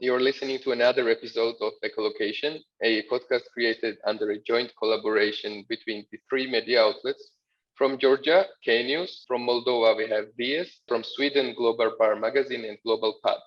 You're listening to another episode of Echolocation, a podcast created under a joint collaboration between the three media outlets. From Georgia, K News; from Moldova, we have DS; from Sweden, Global Bar Magazine and Global Pub.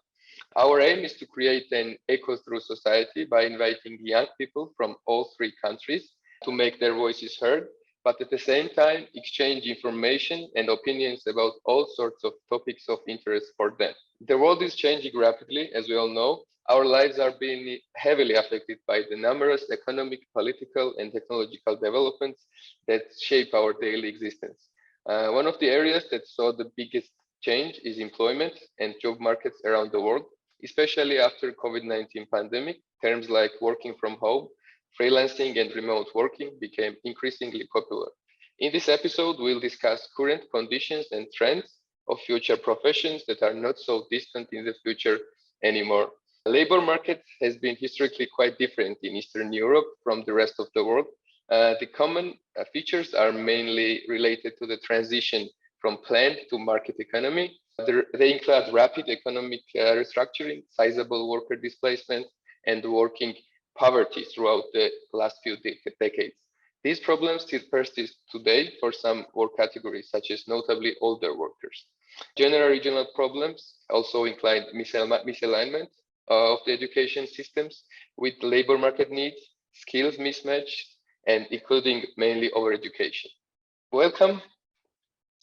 Our aim is to create an eco-through society by inviting young people from all three countries to make their voices heard, but at the same time exchange information and opinions about all sorts of topics of interest for them. The world is changing rapidly, as we all know. Our lives are being heavily affected by the numerous economic, political, and technological developments that shape our daily existence. One of the areas that saw the biggest change is employment and job markets around the world, especially after COVID-19 pandemic. Terms like working from home, freelancing, and remote working became increasingly popular. In this episode, we'll discuss current conditions and trends of future professions that are not so distant in the future anymore. The labor market has been historically quite different in Eastern Europe from the rest of the world. The common features are mainly related to the transition from planned to market economy. They include rapid economic restructuring, sizable worker displacement, and working poverty throughout the last few decades. These problems still persist today for some work categories, such as notably older workers. General regional problems also include misalignment of the education systems with labor market needs, skills mismatch, and including mainly overeducation. Welcome.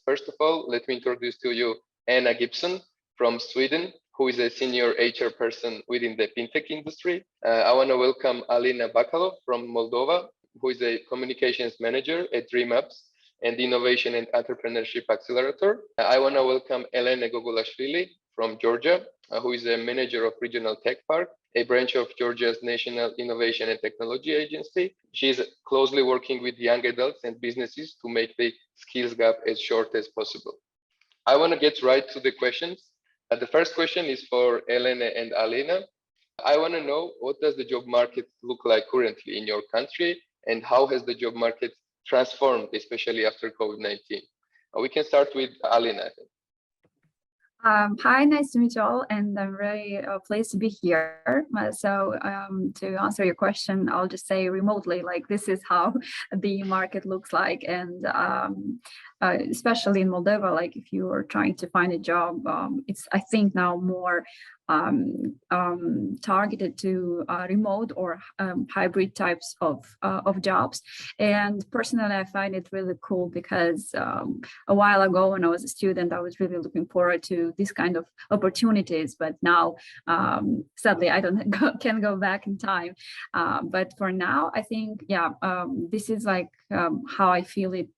First of all, let me introduce to you Anna Gibson from Sweden, who is a senior HR person within the fintech industry. I want to welcome Alina Bakalov from Moldova, who is a communications manager at DreamUps and Innovation and Entrepreneurship Accelerator. I want to welcome Elena Gogolashvili from Georgia, who is a manager of Regional Tech Park, a branch of Georgia's National Innovation and Technology Agency. She is closely working with young adults and businesses to make the skills gap as short as possible. I want to get right to the questions. The first question is for Elena and Alina. I want to know, what does the job market look like currently in your country, and how has the job market transformed, especially after COVID-19? We can start with Alina. Hi, nice to meet you all, and I'm very pleased to be here. To answer your question, I'll just say remotely, like this is how the market looks like, and especially in Moldova, like if you are trying to find a job, it's I think now more targeted to remote or hybrid types of jobs. And personally, I find it really cool because a while ago when I was a student, I was really looking forward to this kind of opportunities. But now, sadly, I can go back in time. But for now, I think, this is like how I feel it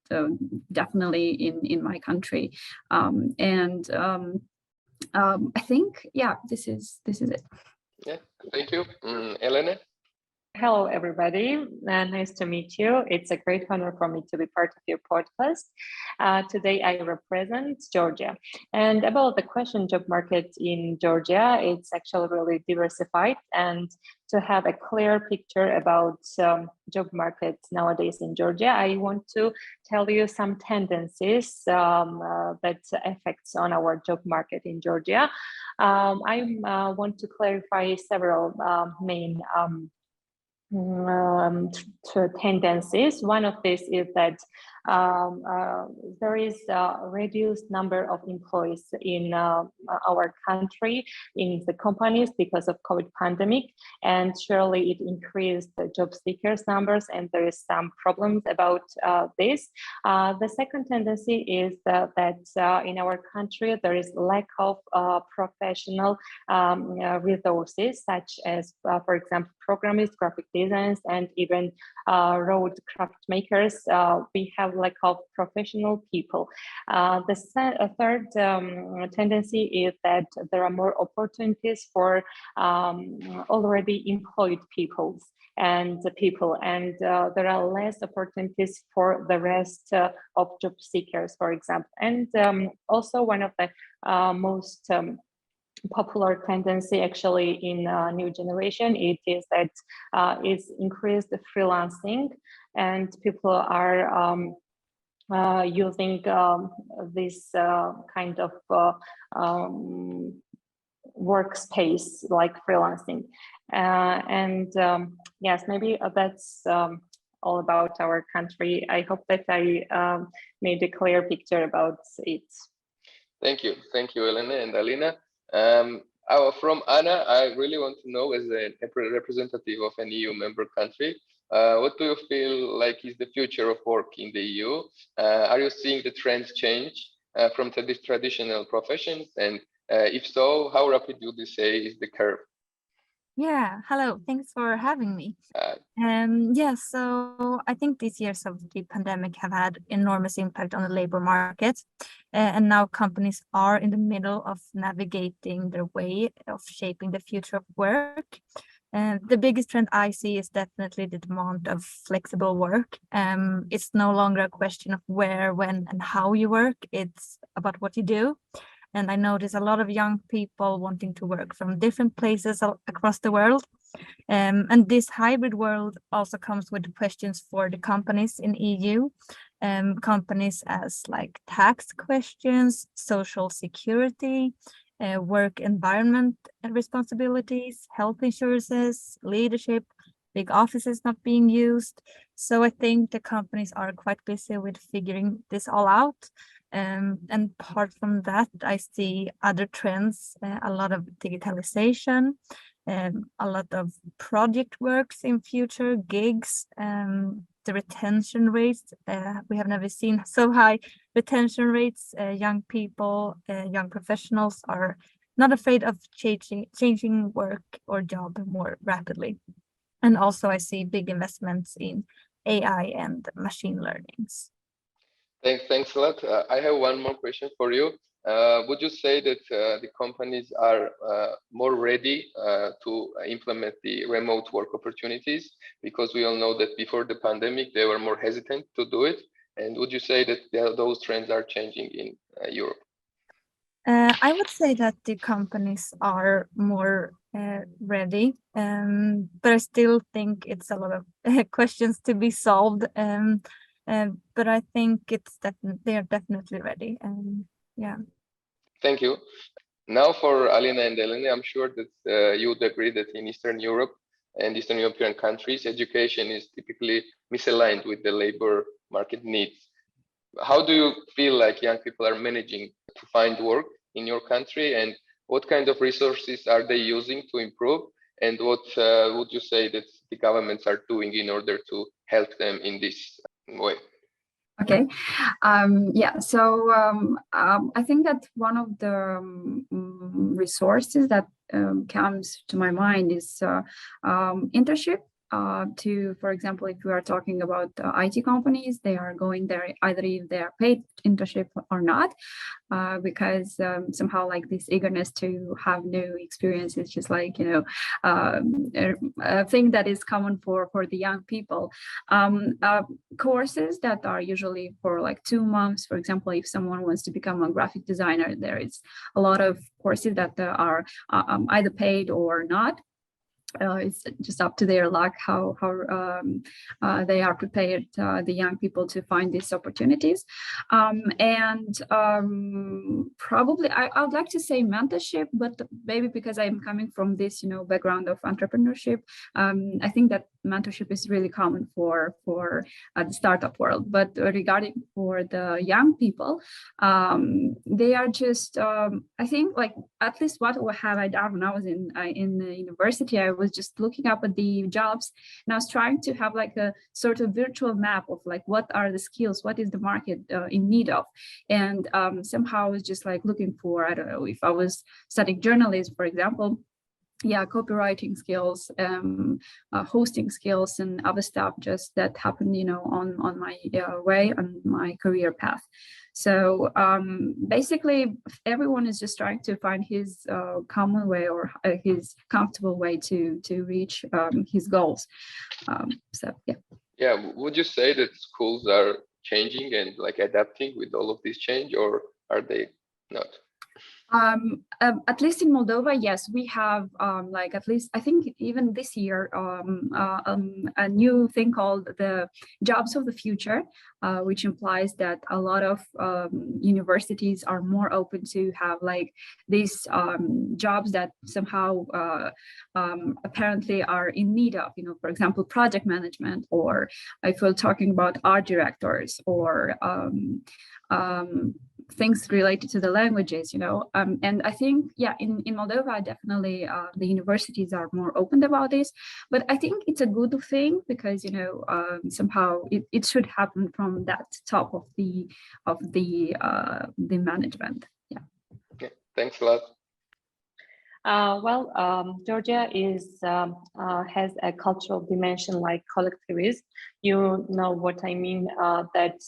definitely in my country. I think, this is it. Yeah, thank you. Elena? Hello, everybody. Nice to meet you. It's a great honor for me to be part of your podcast. Today, I represent Georgia. And about the question job market in Georgia, it's actually really diversified. And to have a clear picture about job market nowadays in Georgia, I want to tell you some tendencies that affects on our job market in Georgia. I want to clarify several main tendencies. One of these is that there is a reduced number of employees in our country, in the companies because of COVID pandemic, and surely it increased the job seekers numbers, and there is some problems about this. The second tendency is that in our country there is lack of professional resources, such as, for example, programmers, graphic designers, and even road craft makers. We have lack of professional people. The third tendency is that there are more opportunities for already employed people, and there are less opportunities for the rest of job seekers, for example. And also one of the most popular tendency actually in new generation, it is that is increased freelancing, and people are using this kind of workspace like freelancing. Yes, maybe that's all about our country. I hope that I made a clear picture about it. Thank you, Elena and Alina. From Anna, I really want to know, as a representative of an EU member country, what do you feel like is the future of work in the EU? Are you seeing the trends change from traditional professions? And if so, how rapid would you say is the curve? Yeah, hello. Thanks for having me. Yeah, so I think these years of the pandemic have had enormous impact on the labor market, and now companies are in the middle of navigating their way of shaping the future of work. And the biggest trend I see is definitely the demand of flexible work. It's no longer a question of where, when, and how you work. It's about what you do. And I notice a lot of young people wanting to work from different places across the world. And this hybrid world also comes with questions for the companies in EU. Companies as like tax questions, social security, work environment responsibilities, health insurances, leadership, big offices not being used. So I think the companies are quite busy with figuring this all out. And apart from that, I see other trends, a lot of digitalization, a lot of project works in future, gigs, the retention rates. We have never seen so high retention rates. Young people, young professionals are not afraid of changing work or job more rapidly. And also I see big investments in AI and machine learnings. Thanks a lot. I have one more question for you. Would you say that the companies are more ready to implement the remote work opportunities? Because we all know that before the pandemic, they were more hesitant to do it. And would you say that those trends are changing in Europe? I would say that the companies are more ready, but I still think it's a lot of questions to be solved. But I think they are definitely ready. Yeah. Thank you. Now for Alina and Elena, I'm sure that you would agree that in Eastern Europe and Eastern European countries, education is typically misaligned with the labor market needs. How do you feel like young people are managing to find work in your country, and what kind of resources are they using to improve? And what would you say that the governments are doing in order to help them in this way? Okay. Yeah, so I think that one of the resources that comes to my mind is internship. For example, if we are talking about IT companies, they are going there either if they are paid internship or not, because somehow like this eagerness to have new experiences, just like, a thing that is common for the young people. Courses that are usually for like 2 months, for example, if someone wants to become a graphic designer, there is a lot of courses that are either paid or not. It's just up to their luck how they are prepared, the young people, to find these opportunities. Probably I would like to say mentorship, but maybe because I'm coming from this background of entrepreneurship, I think that mentorship is really common for the startup world. But regarding for the young people, they are just I think, like, at least what have I done when I was in the university, I was just looking up at the jobs, and I was trying to have like a sort of virtual map of like what are the skills, what is the market in need of. And somehow I was just like looking for, I don't know, if I was studying journalism, for example, copywriting skills, hosting skills, and other stuff just that happened on my way, on my career path. So basically everyone is just trying to find his common way, or his comfortable way to reach his goals. So yeah. Would you say that schools are changing and like adapting with all of this change, or are they not? At least in Moldova, yes, we have like at least I think even this year a new thing called the jobs of the future, which implies that a lot of universities are more open to have like these jobs that somehow apparently are in need of, you know, for example, project management, or if we're talking about art directors, or things related to the languages, you know, and I think, yeah, in Moldova, definitely the universities are more open about this, but I think it's a good thing because, you know, somehow it should happen from that top of the management. Yeah. Okay, thanks a lot. Georgia has a cultural dimension like collectivism. You know what I mean, that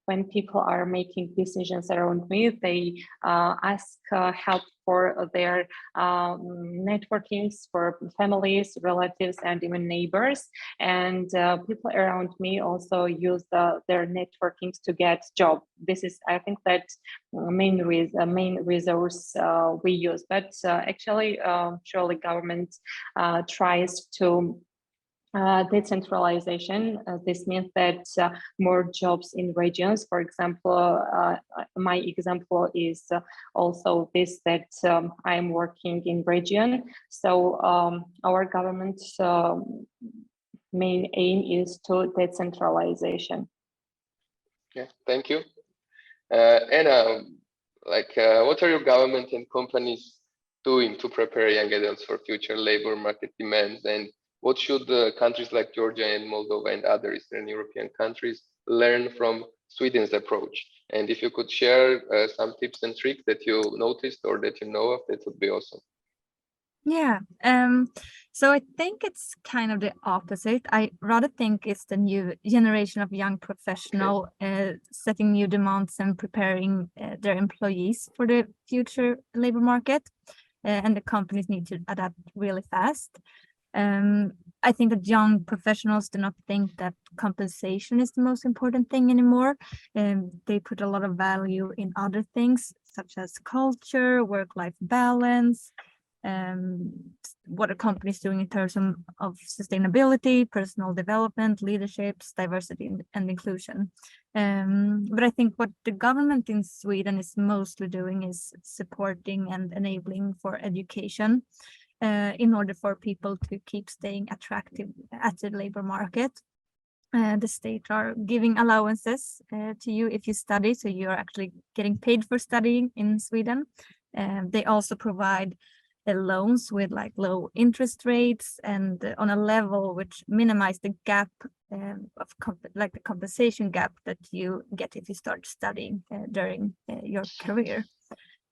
when people are making decisions around me, they ask help for their networkings, for families, relatives, and even neighbors. And people around me also use their networkings to get job. This is, I think, that main resource we use. But actually, surely government tries to decentralization. This means that more jobs in regions. For example, my example is also this, that I'm working in region. So our government's main aim is to decentralization. Yeah, thank you. Anna, what are your government and companies doing to prepare young adults for future labor market demands, and what should countries like Georgia and Moldova and other Eastern European countries learn from Sweden's approach? And if you could share some tips and tricks that you noticed or that you know of, that would be awesome. Yeah, so I think it's kind of the opposite. I rather think it's the new generation of young professional setting new demands and preparing their employees for the future labor market, and the companies need to adapt really fast. I think that young professionals do not think that compensation is the most important thing anymore. They put a lot of value in other things such as culture, work-life balance, what a company is doing in terms of sustainability, personal development, leaderships, diversity, and inclusion. But I think what the government in Sweden is mostly doing is supporting and enabling for education in order for people to keep staying attractive at the labor market. The state are giving allowances to you if you study, so you're actually getting paid for studying in Sweden. They also provide loans with like low interest rates and on a level which minimize the gap of the compensation gap that you get if you start studying during your career.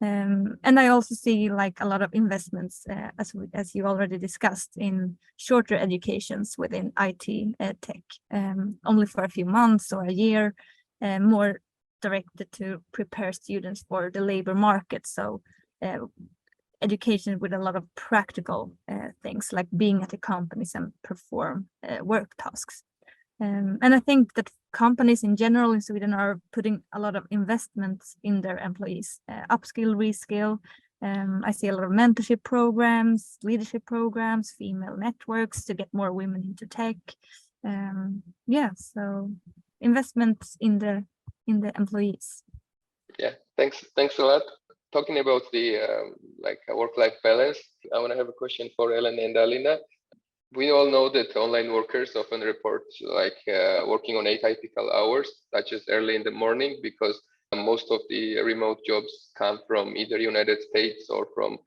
And I also see like a lot of investments, as you already discussed, in shorter educations within IT tech, only for a few months or a year, more directed to prepare students for the labor market. So education with a lot of practical things like being at the companies and perform work tasks. And I think that companies in general in Sweden are putting a lot of investments in their employees, upskill, reskill. I see a lot of mentorship programs, leadership programs, female networks to get more women into tech. Yeah, so investments in the employees. Yeah, thanks a lot. Talking about the work-life balance, I want to have a question for Ellen and Alina. We all know that online workers often report working on atypical hours, such as early in the morning, because most of the remote jobs come from either United States or from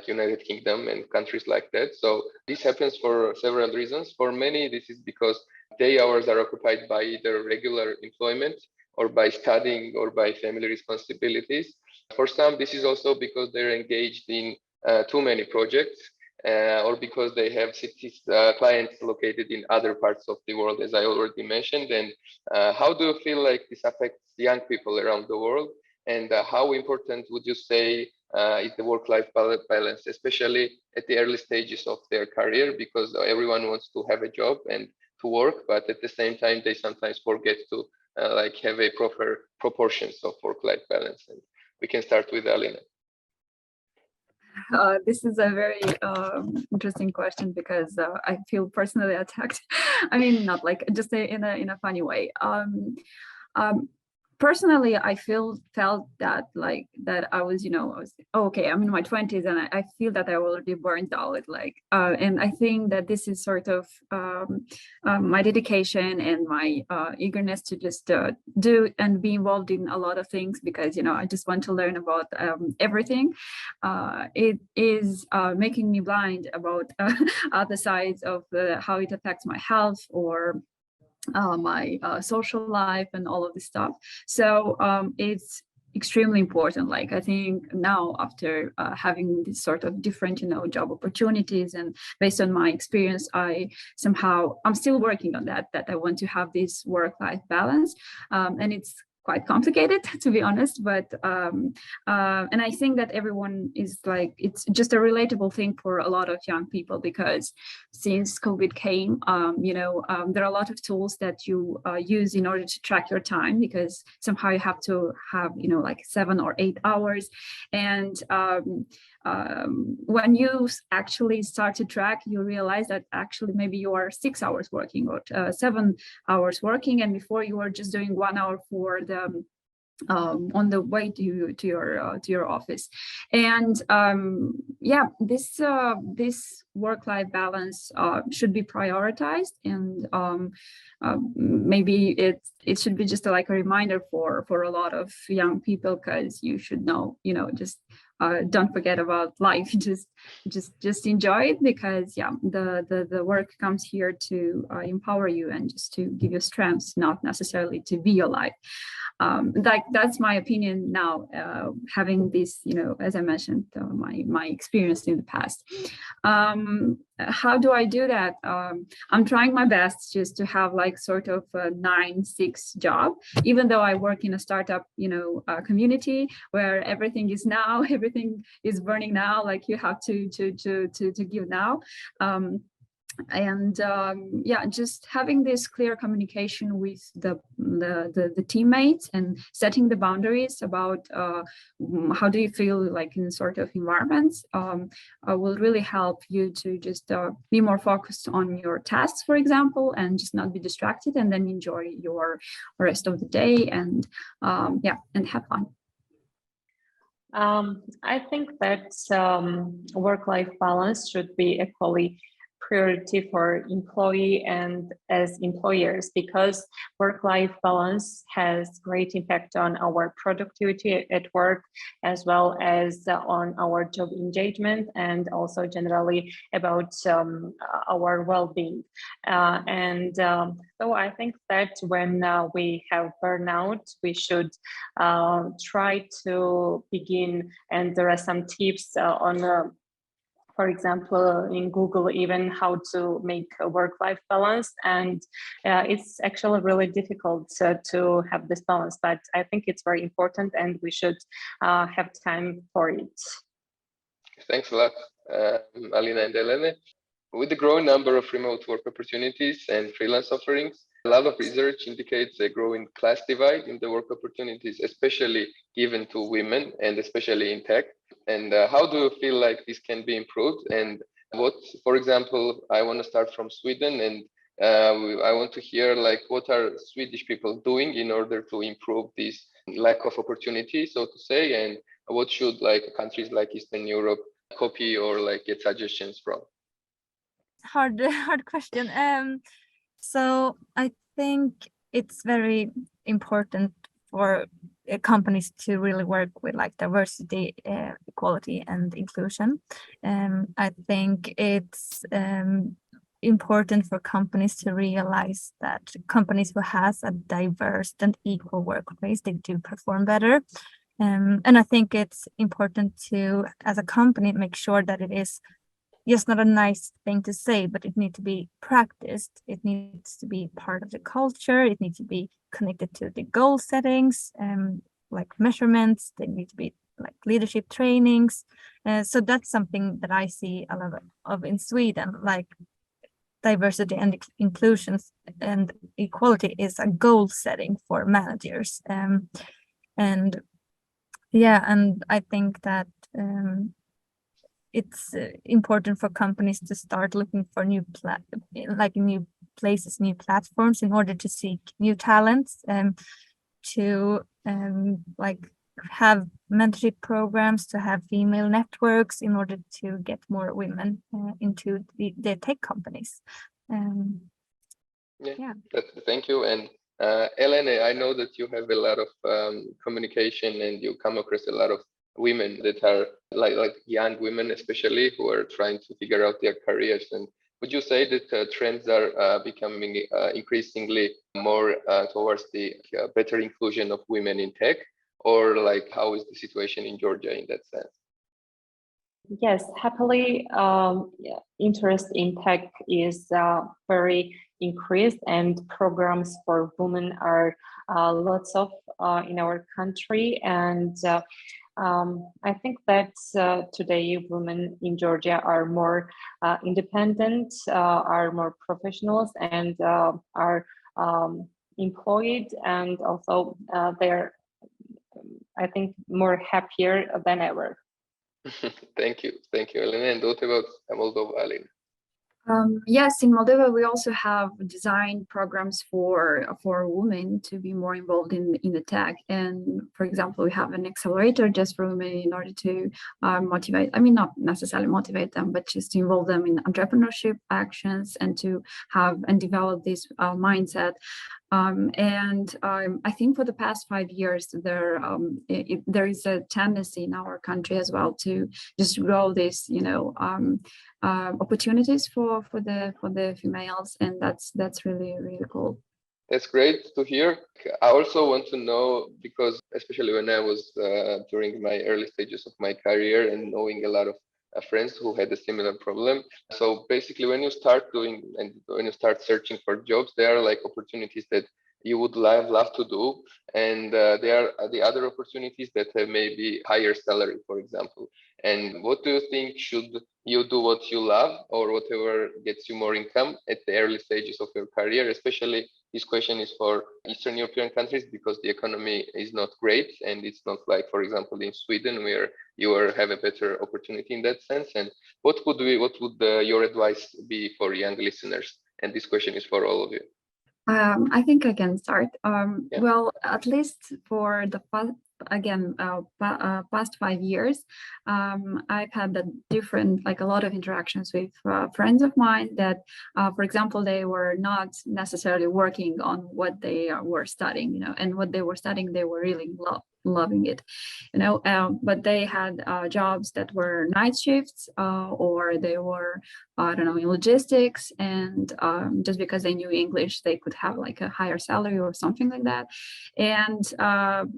United Kingdom and countries like that. So this happens for several reasons. For many, this is because day hours are occupied by either regular employment or by studying or by family responsibilities. For some, this is also because they're engaged in too many projects, or because they have clients located in other parts of the world, as I already mentioned. And how do you feel like this affects young people around the world? And how important would you say is the work-life balance, especially at the early stages of their career? Because everyone wants to have a job and to work, but at the same time, they sometimes forget to have a proper proportions of work-life balance. And we can start with Alina. This is a very interesting question because I feel personally attacked. I mean, not like just in a funny way. Personally, I felt that like that I was, okay, I'm in my 20s and I feel that I already burned out, like, and I think that this is sort of my dedication and my eagerness to just do and be involved in a lot of things because, I just want to learn about everything. It is making me blind about other sides of how it affects my health or my social life and all of this stuff. So it's extremely important. Like I think now after having this sort of different, job opportunities and based on my experience, I'm still working on that I want to have this work-life balance. And it's quite complicated to be honest, but and I think that everyone is like, it's just a relatable thing for a lot of young people because since COVID came, there are a lot of tools that you use in order to track your time because somehow you have to have like 7 or 8 hours, and when you actually start to track, you realize that actually maybe you are 6 hours working or 7 hours working, and before you were just doing 1 hour for the on the way to your office. And this work-life balance should be prioritized, and maybe it should be just like a reminder for a lot of young people, because you should know, just don't forget about life. Just enjoy it, because the work comes here to empower you and just to give you strength, not necessarily to be your life. That's my opinion now, having this, as I mentioned, my experience in the past. How do I do that? I'm trying my best just to have like sort of a 9-6 job, even though I work in a startup, community where everything is burning now, like you have to give now. And just having this clear communication with the teammates and setting the boundaries about how do you feel like in sort of environments will really help you to just be more focused on your tasks, for example, and just not be distracted, and then enjoy your rest of the day and and have fun. I think that work-life balance should be equally priority for employee and as employers, because work-life balance has great impact on our productivity at work, as well as on our job engagement, and also generally about our well-being. So I think that when we have burnout, we should try to begin, and there are some tips on for example, in Google, even how to make a work-life balance. And it's actually really difficult to have this balance, but I think it's very important and we should have time for it. Thanks a lot, Alina and Elena. With the growing number of remote work opportunities and freelance offerings, a lot of research indicates a growing class divide in the work opportunities, especially given to women and especially in tech. And how do you feel like this can be improved? And what, for example, I want to start from Sweden, and I want to hear like what are Swedish people doing in order to improve this lack of opportunity, so to say, and what should like countries like Eastern Europe copy or like get suggestions from? Hard question. So I think it's very important for companies to really work with like diversity, equality, and inclusion. I think it's important for companies to realize that companies who has a diverse and equal workplace, they do perform better. And I think it's important to, as a company, make sure that it is just not a nice thing to say, but it needs to be practiced. It needs to be part of the culture. It needs to be connected to the goal settings, like measurements. They need to be like leadership trainings. So that's something that I see a lot of in Sweden, like diversity and inclusion and equality is a goal setting for managers. And I think that it's important for companies to start looking for new places, new platforms in order to seek new talents, to like have mentorship programs, to have female networks in order to get more women into the tech companies. Yeah. Thank you. And Elena, I know that you have a lot of communication and you come across a lot of women that are like young women, especially, who are trying to figure out their careers. And would you say that trends are becoming increasingly more towards the better inclusion of women in tech, or like how is the situation in Georgia in that sense? Yes, happily, interest in tech is very increased, and programs for women are lots of in our country. And I think that today women in Georgia are more independent, are more professionals, and are employed, and also they're, I think, more happier than ever. Thank you, Elena. And what about Moldova, Alina? Yes, in Moldova, we also have design programs for women to be more involved in the tech. And for example, we have an accelerator just for women in order to motivate, I mean, not necessarily motivate them, but just to involve them in entrepreneurship actions and to have and develop this mindset. I think for the past 5 years, there is a tendency in our country as well to just grow this, opportunities for the females, and that's really, really cool. That's great to hear. I also want to know, because especially when I was during my early stages of my career and knowing a lot of friends who had a similar problem. So basically, when you start doing and when you start searching for jobs, there are like opportunities that you would love to do, and there are the other opportunities that have maybe higher salary, for example. And what do you think? Should you do what you love or whatever gets you more income at the early stages of your career? Especially this question is for Eastern European countries, because the economy is not great, and it's not like, for example, in Sweden, where you have a better opportunity in that sense. And what would your advice be for young listeners? And this question is for all of you. I think I can start. Yeah. Well, at least for the past 5 years, I've had a lot of interactions with friends of mine that, for example, they were not necessarily working on what they were studying, and what they were studying, they were really loving it, but they had jobs that were night shifts, or they were, I don't know, in logistics, and just because they knew English, they could have like a higher salary or something like that. And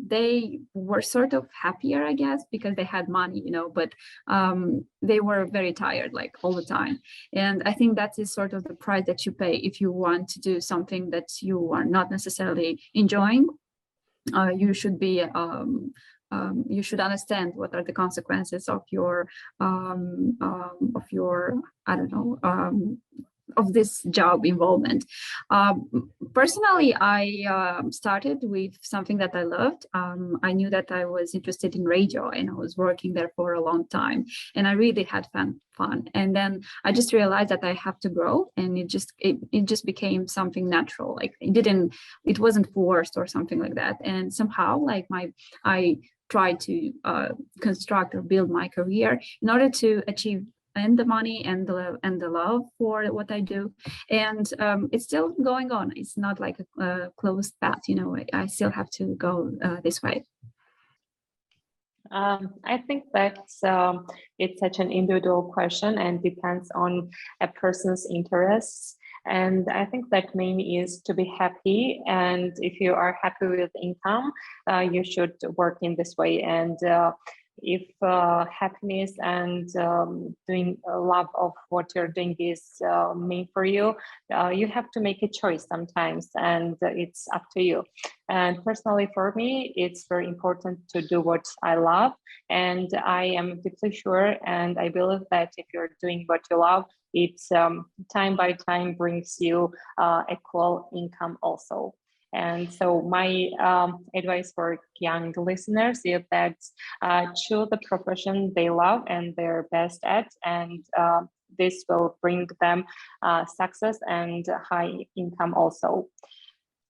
they were sort of happier, I guess, because they had money, but they were very tired, like all the time. And I think that is sort of the price that you pay if you want to do something that you are not necessarily enjoying. You should be you should understand what are the consequences of your I don't know, of this job involvement. Personally, I started with something that I loved. I knew that I was interested in radio, and I was working there for a long time, and I really had fun. And then I just realized that I have to grow, and it just became something natural. Like it wasn't forced or something like that. And somehow, like I tried to construct or build my career in order to achieve and the money and the love for what I do. And it's still going on. It's not like a closed path, I still have to go this way. I think that it's such an individual question and depends on a person's interests. And I think that main is to be happy. And if you are happy with income, you should work in this way. And if happiness and doing love of what you're doing is main for you, you have to make a choice sometimes, and it's up to you. And personally, for me, it's very important to do what I love, and I am deeply sure, and I believe that if you're doing what you love, it's time by time brings you equal income also. And so my advice for young listeners is that choose the profession they love and they're best at, and this will bring them success and high income also.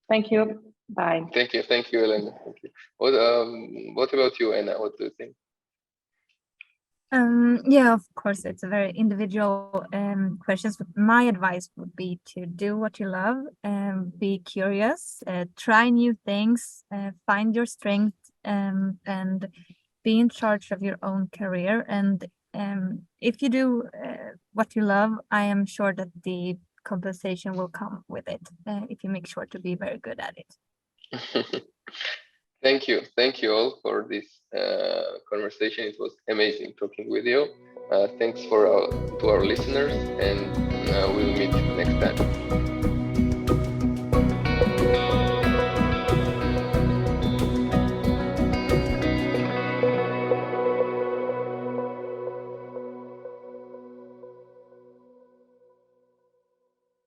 Thank you. Bye. Thank you, Elena. Thank you. What about you, Anna? What do you think? Yeah, of course, it's a very individual questions. But my advice would be to do what you love, be curious, try new things, find your strength, and be in charge of your own career. And if you do what you love, I am sure that the compensation will come with it if you make sure to be very good at it. Thank you all for this conversation. It was amazing talking with you. Thanks to our listeners, and we'll meet next time.